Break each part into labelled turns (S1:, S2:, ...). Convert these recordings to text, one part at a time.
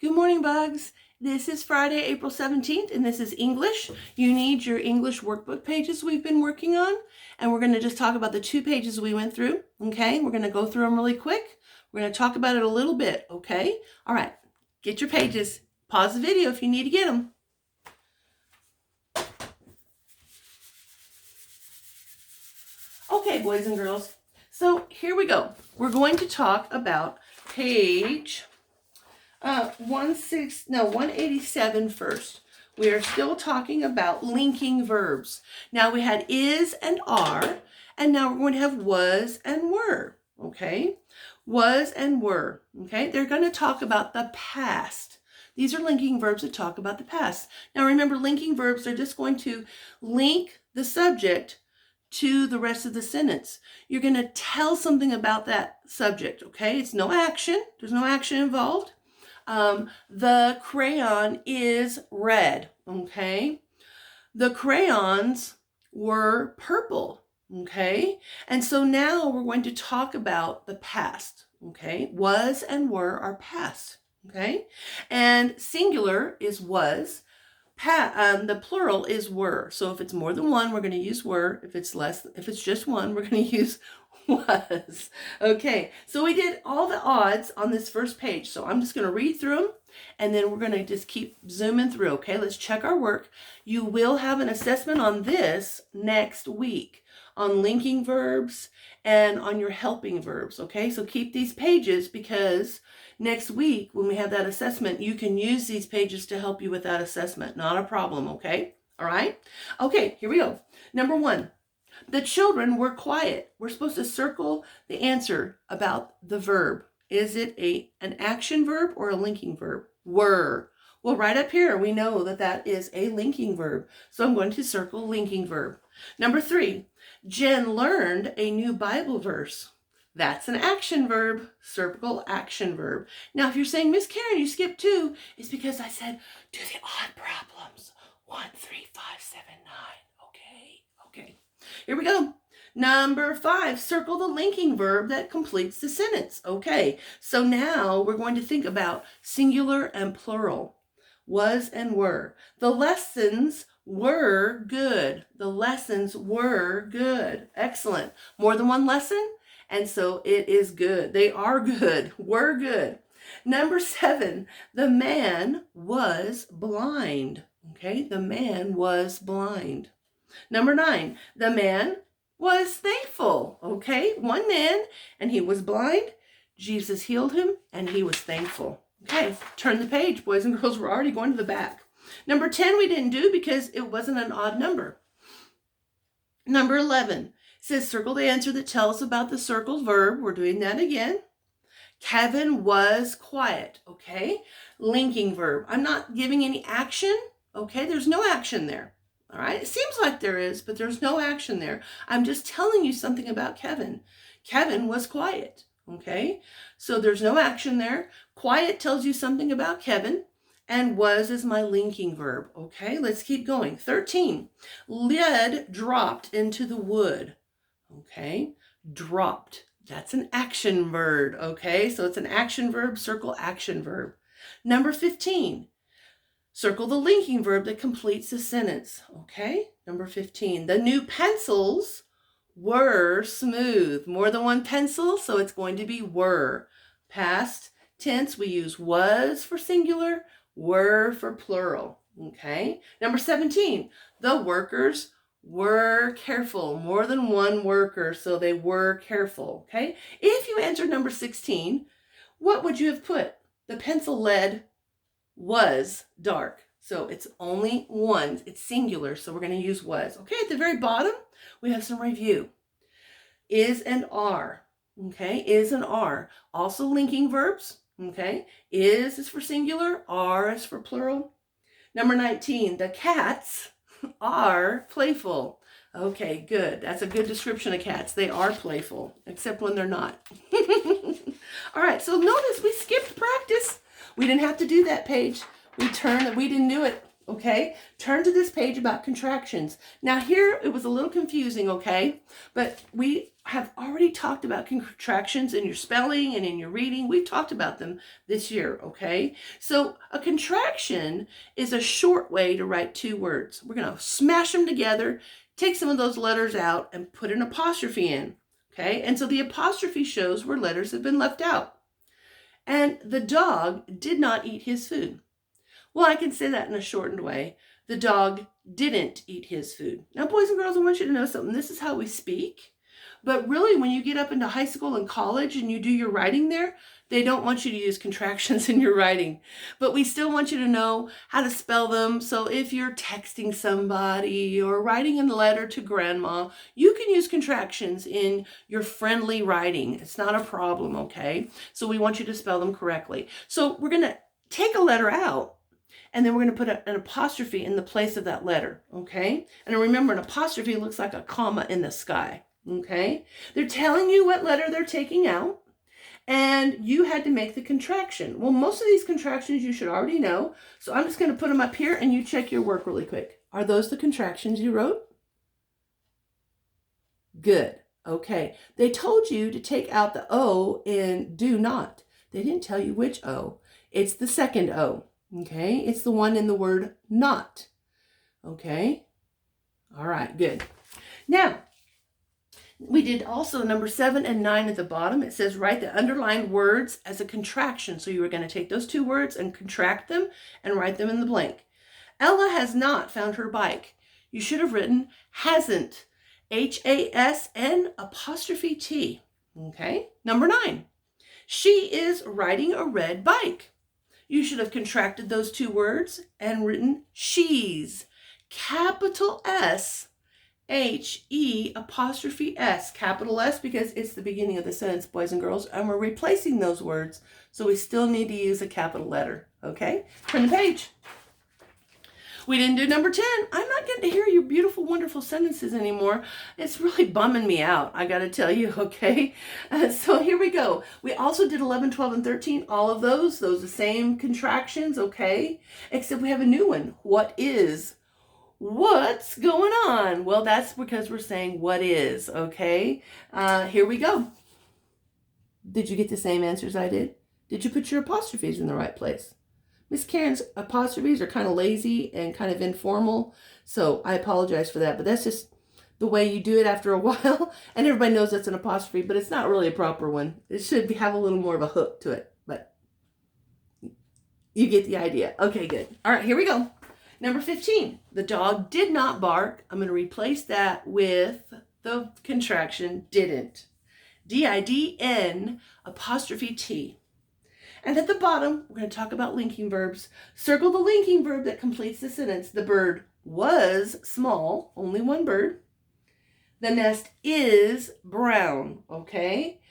S1: Good morning, bugs. This is Friday, April 17th, and this is English. You need your English workbook pages we've been working on, and we're going to just talk about the 2 pages we went through, okay? We're going to go through them really quick. We're going to talk about it a little bit, okay? All right, get your pages. Pause the video if you need to get them. Okay, boys and girls, so here we go. We're going to talk about page 187 first. We are still talking about linking verbs. Now we had is and are, and now we're going to have was and were, okay? Was and were, okay? They're going to talk about the past. These are linking verbs that talk about the past. Now remember, linking verbs are just going to link the subject to the rest of the sentence. You're going to tell something about that subject, okay? It's no action. There's no action involved. The crayon is red, okay? The crayons were purple, okay? And so now we're going to talk about the past, okay? Was and were are past, okay? And singular is was. The plural is were. So if it's more than one, we're going to use were. If it's just one, we're going to use was. Okay, so we did all the odds on this first page. So I'm just going to read through them, and then we're going to just keep zooming through. Okay, let's check our work. You will have an assessment on this next week on linking verbs and on your helping verbs. Okay, so keep these pages because next week when we have that assessment, you can use these pages to help you with that assessment. Not a problem, okay? All right? Okay, here we go. Number 1. The children were quiet. We're supposed to circle the answer about the verb. Is it an action verb or a linking verb? Were. Well, right up here, we know that that is a linking verb. So I'm going to circle linking verb. Number 3, Jen learned a new Bible verse. That's an action verb. Circle action verb. Now, if you're saying, Miss Karen, you skipped 2, it's because I said, do the odd problems. 1, 3, 5, 7, 9. Okay. Here we go. Number 5, circle the linking verb that completes the sentence. Okay, so now we're going to think about singular and plural. Was and were. The lessons were good. The lessons were good. Excellent. More than one lesson? And so it is good. They are good. Were good. Number 7, the man was blind. Okay, the man was blind. Number 9, the man was thankful. Okay, one man and he was blind. Jesus healed him and he was thankful. Okay, turn the page, boys and girls. We're already going to the back. Number 10 we didn't do because it wasn't an odd number. Number 11 says circle the answer that tells about the circled verb. We're doing that again. Kevin was quiet. Okay, linking verb. I'm not giving any action. Okay, there's no action there. All right, it seems like there is, but there's no action there. I'm just telling you something about Kevin. Kevin was quiet. Okay, so there's no action there. Quiet tells you something about Kevin, and was is my linking verb. Okay, let's keep going. 13, lead dropped into the wood. Okay, dropped. That's an action verb. Okay, so it's an action verb, circle action verb. Number 15, circle the linking verb that completes the sentence. Okay, number 15, the new pencils were smooth. More than one pencil, so it's going to be were. Past tense, we use was for singular, were for plural. Okay, number 17, the workers were careful. More than one worker, so they were careful. Okay, if you answered number 16, what would you have put? The pencil lead was dark. So it's only one. It's singular, so we're going to use was. Okay, at the very bottom, we have some review. Is and are. Okay, is and are. Also linking verbs. Okay, is for singular, are is for plural. Number 19, the cats are playful. Okay, good. That's a good description of cats. They are playful, except when they're not. All right, so notice we skipped practice. We didn't have to do that page. We didn't do it. Okay, turn to this page about contractions. Now here it was a little confusing, okay, but we have already talked about contractions in your spelling and in your reading. We've talked about them this year, okay? So a contraction is a short way to write two words. We're going to smash them together, take some of those letters out and put an apostrophe in, okay? And so the apostrophe shows where letters have been left out. And the dog did not eat his food. Well, I can say that in a shortened way. The dog didn't eat his food. Now, boys and girls, I want you to know something. This is how we speak. But really, when you get up into high school and college and you do your writing there, they don't want you to use contractions in your writing. But we still want you to know how to spell them. So if you're texting somebody or writing a letter to grandma, you can use contractions in your friendly writing. It's not a problem, okay? So we want you to spell them correctly. So we're going to take a letter out. And then we're going to put an apostrophe in the place of that letter, okay? And remember, an apostrophe looks like a comma in the sky, okay? They're telling you what letter they're taking out, and you had to make the contraction. Well, most of these contractions you should already know, so I'm just going to put them up here, and you check your work really quick. Are those the contractions you wrote? Good, okay. They told you to take out the O in do not. They didn't tell you which O. It's the second O. Okay, it's the one in the word not. Okay, all right, good. Now, we did also number 7 and 9 at the bottom. It says write the underlined words as a contraction. So you were going to take those two words and contract them and write them in the blank. Ella has not found her bike. You should have written hasn't. H-A-S-N apostrophe T. Okay, number 9. She is riding a red bike. You should have contracted those two words and written she's. Capital S, H-E apostrophe S. Capital S because it's the beginning of the sentence, boys and girls, and we're replacing those words, so we still need to use a capital letter, okay? Turn the page. We didn't do number 10. I'm not getting to hear your beautiful, wonderful sentences anymore. It's really bumming me out, I got to tell you, okay? So here we go. We also did 11, 12, and 13. All of those the same contractions, okay? Except we have a new one. What is? What's going on? Well, that's because we're saying what is, okay? Here we go. Did you get the same answers I did? Did you put your apostrophes in the right place? Miss Karen's apostrophes are kind of lazy and kind of informal, so I apologize for that, but that's just the way you do it after a while, and everybody knows that's an apostrophe, but it's not really a proper one. It should have a little more of a hook to it, but you get the idea. Okay, good. All right, here we go. Number 15, the dog did not bark. I'm going to replace that with the contraction didn't. D-I-D-N apostrophe T. And at the bottom, we're going to talk about linking verbs. Circle the linking verb that completes the sentence. The bird was small, only one bird. The nest is brown, okay?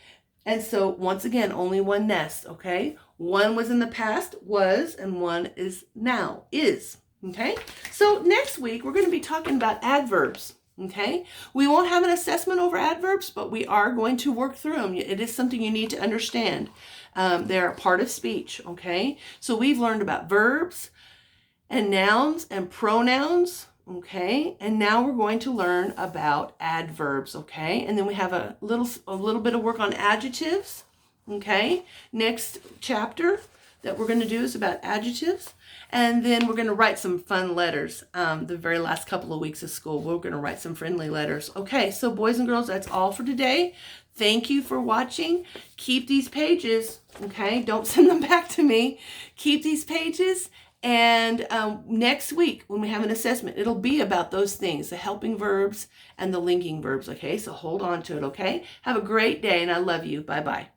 S1: And so once again, only one nest, okay? One was in the past, was, and one is now, is, okay? So next week, we're going to be talking about adverbs. Okay, we won't have an assessment over adverbs, but we are going to work through them. It is something you need to understand. They're a part of speech, okay? So we've learned about verbs and nouns and pronouns, okay? And now we're going to learn about adverbs, okay? And then we have a little bit of work on adjectives, okay? Next chapter that we're going to do is about adjectives. And then we're going to write some fun letters. The very last couple of weeks of school, we're going to write some friendly letters. Okay, so boys and girls, that's all for today. Thank you for watching. Keep these pages, okay? Don't send them back to me. Keep these pages. And next week, when we have an assessment, it'll be about those things, the helping verbs and the linking verbs, okay? So hold on to it, okay? Have a great day, and I love you. Bye-bye.